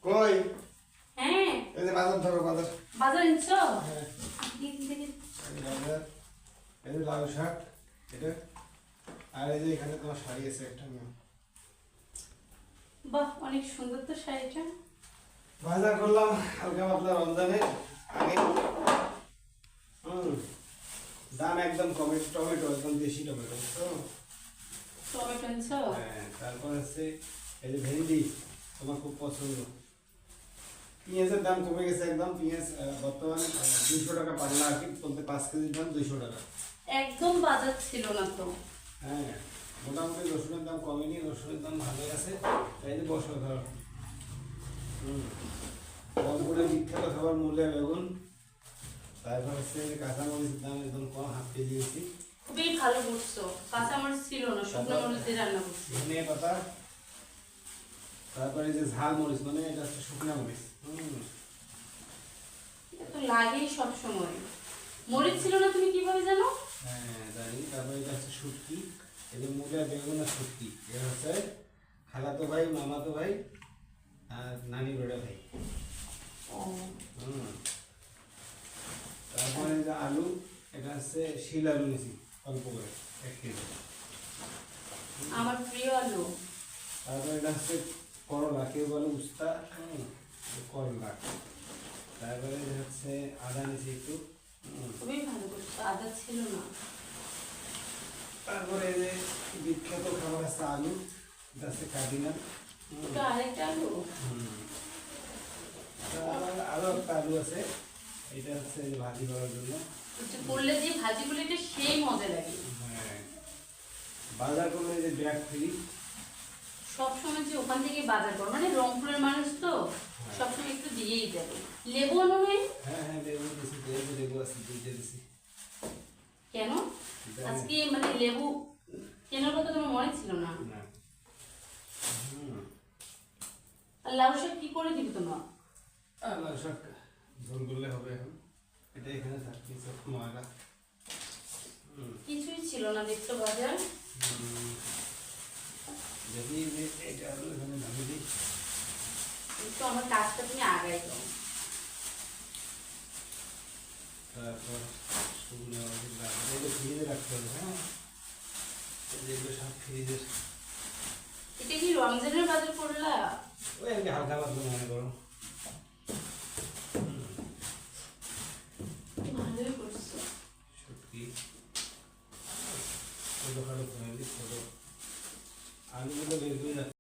কই হ্যাঁ এই যে বাজার ধরো বাজার বাজার এনেছো? হ্যাঁ দেখি দেখি। এই বাজার এই যে লাল শাক এটা আর এই যে এখানে তোমার শাড়ি আছে একটা নিও বাহ অনেক সুন্দর তো শাড়িটা। বাজার করলাম হালকা পাতলা রমজানের আগে দাম একদম কমে টমেটো একদম দেশি টমেটো তো টমেটো এনেছো? হ্যাঁ তারপর হচ্ছে এই যে ভেন্ডি তোমার খুব পছন্দ পেঁয়াজের দাম কমে গেছে একদম পেঁয়াজ বর্তমানে 200 টাকা পাল্লা আর কি বলতে 5 কেজির দাম 200 টাকা একদম বাজার ছিল না তো। হ্যাঁ মোটামুটি রসুনের দাম কমেনি রসুনের দাম ভালোই আছে তাই যে বসো ধর রংপুরের বিখ্যাত খাবার মূল্যে বেগুন তারপর হচ্ছে কাঁচামরিচের দাম একদম কম হাফ কেজি বেশি খুবই ভালো বুঝছো, কাঁচামরিচ ছিল না, শুকনো মরিচ দিয়ে রান্না করছি। ধনে পাতা তারপরে যে ঝাল মরিচ মানে এটা হচ্ছে শুকনা মরিচ এটা তো লাগেই সব সময়। মরিচ ছিল না তুমি কিভাবে জানো? হ্যাঁ জানি তারপরে এটা হচ্ছে শুটকি এই যে মুগা বেগুন আর শুটকি এটা হচ্ছে খালাতো ভাই মামাতো ভাই আর নানি বেড়া ভাই ও তারপরে যে আলু এটা হচ্ছে শিল আলু নিছি অল্প করে 1 কেজি আমার প্রিয় আলু। তারপরে এটা হচ্ছে করলা কেউ বলে উস্তা করলা তারপরে এটা হচ্ছে আদা নিছি একটু খুবই ভালো করছো, আদা ছিল না। তারপরে এই যে বিখ্যাত খাবার আছে আলু এটা হচ্ছে কাটিনা ওটা আরেকটা আলু। আরো একটা আলু আছে এটা হচ্ছে এই যে ভাজি করার জন্য একটু করলে যে ভাজিগুলো এটা সেই মজা লাগে। হ্যাঁ বাজার করলে এই যে ব্যাগ ফ্রি সবসময় যে ওখান থেকে বাজার করো, মানে রংপুরের মানুষ তো সবসময় একটু দিয়েই যাবে। লেবু আনো নাই? হ্যাঁ হ্যাঁ লেবু দিছি লেবু আছে দুইটা দিছি কেন আজকে মানে লেবু কেনার কথা তোমার মনে ছিল না? না আর লাউ শাক কি করে দিবি তোমার? আল্লাহ শাক ঝোল করলে হবে এখন এটা এখানে থাকবে সব ময়লা কিছুই ছিল না দেখছো বাজার। যদি এটা আলু এখানে নামিয়ে দিই একটু আমার কাজটা তুমি আগাই দাও। তারপর শুকনো এটা ফ্রিজে রাখতে হবে হ্যাঁ যেগুলো সব ফ্রিজের এটা কি রমজানের বাজার করলা? ওই আর কি হালকা পাতলা মনে করো ভালোই করছো। শুটকি ছোটো খাটো ফ্যামিলি ছোটো আলুগুলো বের করে